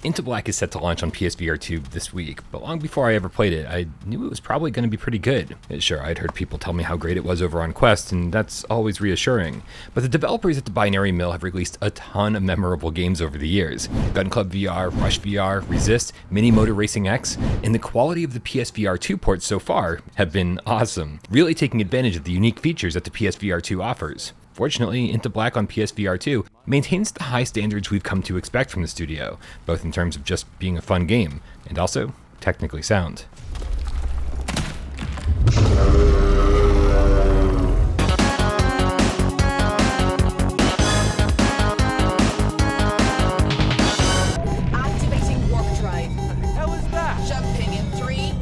Into Black is set to launch on PSVR2 this week, but long before I ever played it, I knew it was probably going to be pretty good. Sure, I'd heard people tell me how great it was over on Quest, and that's always reassuring. But the developers at the Binary Mill have released a ton of memorable games over the years. Gun Club VR, Rush VR, Resist, Mini Motor Racing X, and the quality of the PSVR2 ports so far have been awesome, really taking advantage of the unique features that the PSVR2 offers. Fortunately, Into Black on PSVR2 maintains the high standards we've come to expect from the studio, both in terms of just being a fun game, and also technically sound. Activating warp drive. What the hell is that? Jumping in 3,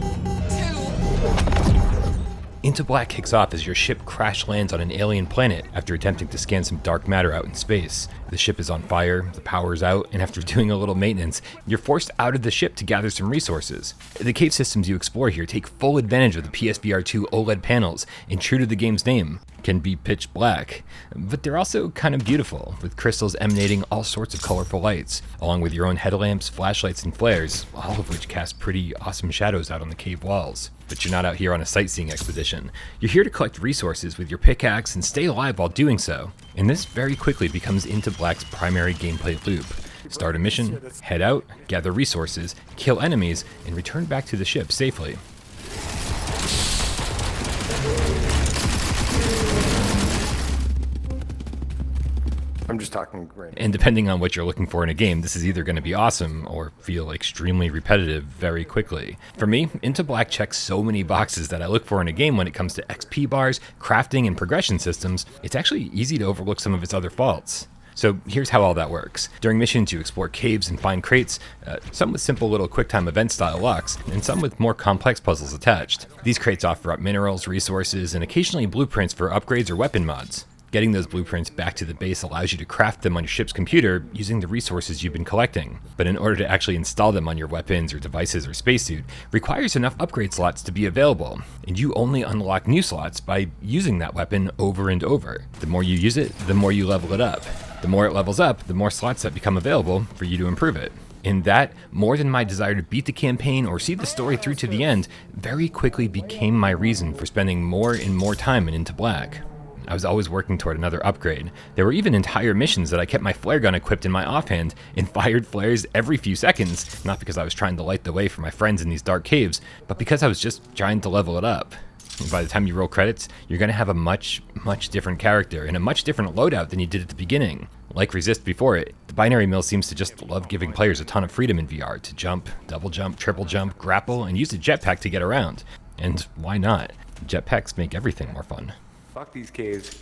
2. Into Black kicks off as your ship crash lands on an alien planet after attempting to scan some dark matter out in space. The ship is on fire, the power's out, and after doing a little maintenance, you're forced out of the ship to gather some resources. The cave systems you explore here take full advantage of the PSVR2 OLED panels, and true to the game's name, can be pitch black. But they're also kind of beautiful, with crystals emanating all sorts of colorful lights, along with your own headlamps, flashlights, and flares, all of which cast pretty awesome shadows out on the cave walls. But you're not out here on a sightseeing expedition. You're here to collect resources with your pickaxe and stay alive while doing so. And this very quickly becomes Into Black's primary gameplay loop. Start a mission, head out, gather resources, kill enemies, and return back to the ship safely. I'm just talking great. And depending on what you're looking for in a game, this is either going to be awesome or feel extremely repetitive very quickly. For me, Into Black checks so many boxes that I look for in a game when it comes to XP bars, crafting, and progression systems. It's actually easy to overlook some of its other faults. So here's how all that works. During missions, you explore caves and find crates, some with simple little QuickTime event style locks, and some with more complex puzzles attached. These crates offer up minerals, resources, and occasionally blueprints for upgrades or weapon mods. Getting those blueprints back to the base allows you to craft them on your ship's computer using the resources you've been collecting. But in order to actually install them on your weapons or devices or spacesuit, requires enough upgrade slots to be available, and you only unlock new slots by using that weapon over and over. The more you use it, the more you level it up. The more it levels up, the more slots that become available for you to improve it. And that, more than my desire to beat the campaign or see the story through to the end, very quickly became my reason for spending more and more time in Into Black. I was always working toward another upgrade. There were even entire missions that I kept my flare gun equipped in my offhand and fired flares every few seconds, not because I was trying to light the way for my friends in these dark caves, but because I was just trying to level it up. And by the time you roll credits, you're going to have a much different character and a much different loadout than you did at the beginning. Like Resist before it, the Binary Mill seems to just love giving players a ton of freedom in VR to jump, double jump, triple jump, grapple, and use a jetpack to get around. And why not? Jetpacks make everything more fun. Fuck these caves.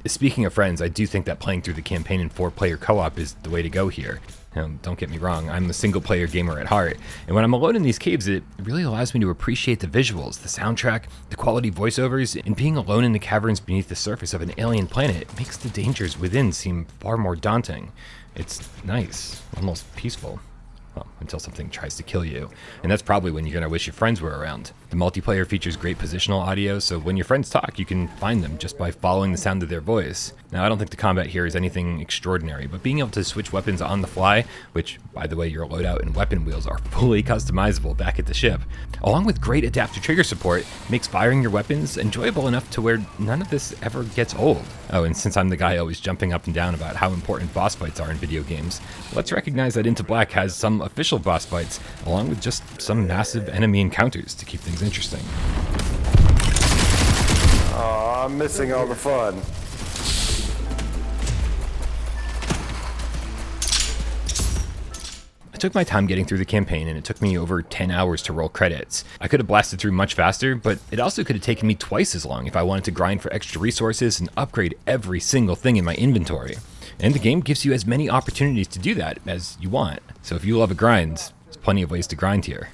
Speaking of friends, I do think that playing through the campaign in 4-player co-op is the way to go here. Don't get me wrong, I'm a single-player gamer at heart, and when I'm alone in these caves, it really allows me to appreciate the visuals, the soundtrack, the quality voiceovers, and being alone in the caverns beneath the surface of an alien planet makes the dangers within seem far more daunting. It's nice, almost peaceful. Well, until something tries to kill you. And that's probably when you're going to wish your friends were around. The multiplayer features great positional audio, so when your friends talk, you can find them just by following the sound of their voice. Now, I don't think the combat here is anything extraordinary, but being able to switch weapons on the fly, which, by the way, your loadout and weapon wheels are fully customizable back at the ship, along with great adaptive trigger support, makes firing your weapons enjoyable enough to where none of this ever gets old. Oh, and since I'm the guy always jumping up and down about how important boss fights are in video games, let's recognize that Into Black has some official boss fights, along with just some massive enemy encounters to keep things interesting. Oh, I'm missing all the fun. I took my time getting through the campaign, and it took me over 10 hours to roll credits. I could have blasted through much faster, but it also could have taken me twice as long if I wanted to grind for extra resources and upgrade every single thing in my inventory. And the game gives you as many opportunities to do that as you want. So if you love a grind, there's plenty of ways to grind here.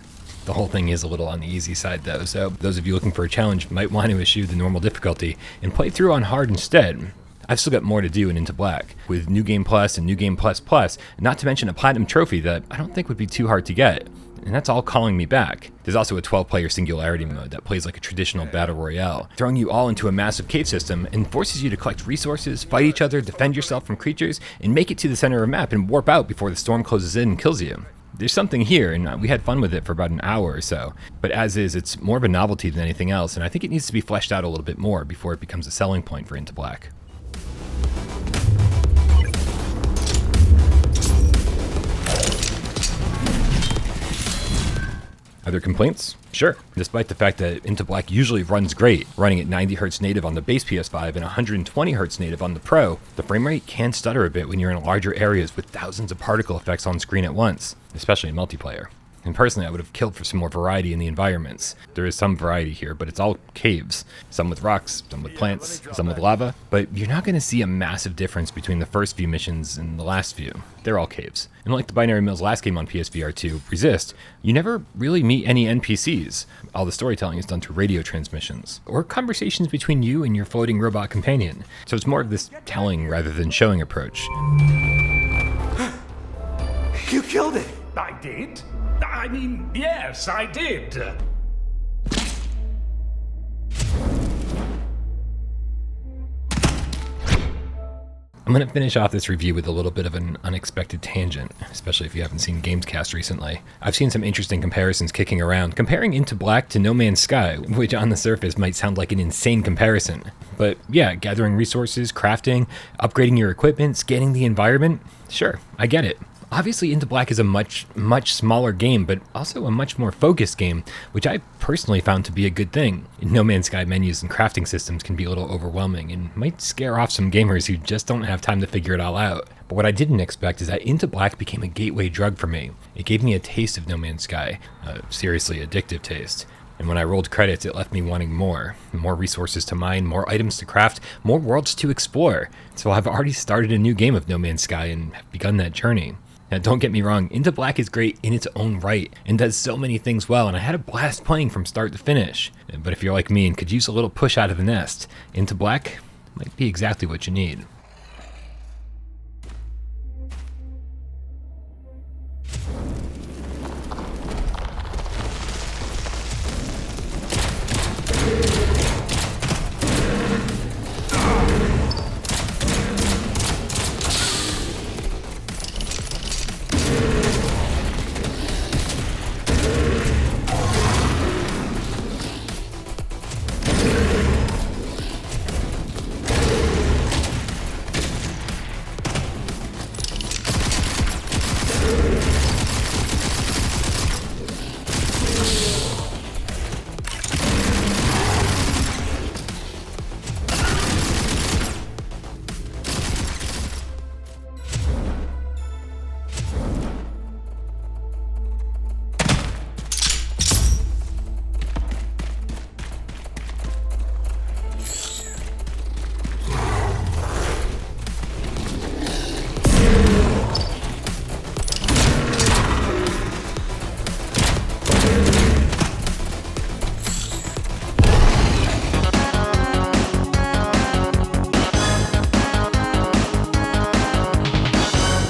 The whole thing is a little on the easy side though, so those of you looking for a challenge might want to eschew the normal difficulty and play through on hard instead. I've still got more to do in Into Black, with New Game Plus and New Game Plus Plus, not to mention a Platinum trophy that I don't think would be too hard to get. And that's all calling me back. There's also a 12-player singularity mode that plays like a traditional battle royale, throwing you all into a massive cave system and forces you to collect resources, fight each other, defend yourself from creatures, and make it to the center of the map and warp out before the storm closes in and kills you. There's something here, and we had fun with it for about an hour or so, but as is, it's more of a novelty than anything else, and I think it needs to be fleshed out a little bit more before it becomes a selling point for Into Black. Are there complaints? Sure. Despite the fact that Into Black usually runs great, running at 90Hz native on the base PS5 and 120Hz native on the Pro, the frame rate can stutter a bit when you're in larger areas with thousands of particle effects on screen at once, especially in multiplayer. And personally, I would have killed for some more variety in the environments. There is some variety here, but it's all caves. Some with rocks, some with plants, some with lava. But you're not going to see a massive difference between the first few missions and the last few. They're all caves. And like the Binary Mills last game on PSVR2, Resist, you never really meet any NPCs. All the storytelling is done through radio transmissions, or conversations between you and your floating robot companion. So it's more of this telling rather than showing approach. You killed it! I did? I mean, yes, I did. I'm going to finish off this review with a little bit of an unexpected tangent, especially if you haven't seen Gamescast recently. I've seen some interesting comparisons kicking around, comparing Into Black to No Man's Sky, which on the surface might sound like an insane comparison. But yeah, gathering resources, crafting, upgrading your equipment, scanning the environment, sure, I get it. Obviously, Into Black is a much smaller game, but also a much more focused game, which I personally found to be a good thing. No Man's Sky menus and crafting systems can be a little overwhelming and might scare off some gamers who just don't have time to figure it all out. But what I didn't expect is that Into Black became a gateway drug for me. It gave me a taste of No Man's Sky, a seriously addictive taste. And when I rolled credits, it left me wanting more resources to mine, more items to craft, more worlds to explore. So I've already started a new game of No Man's Sky and have begun that journey. Now, don't get me wrong, Into Black is great in its own right and does so many things well, and I had a blast playing from start to finish. But if you're like me and could use a little push out of the nest, Into Black might be exactly what you need.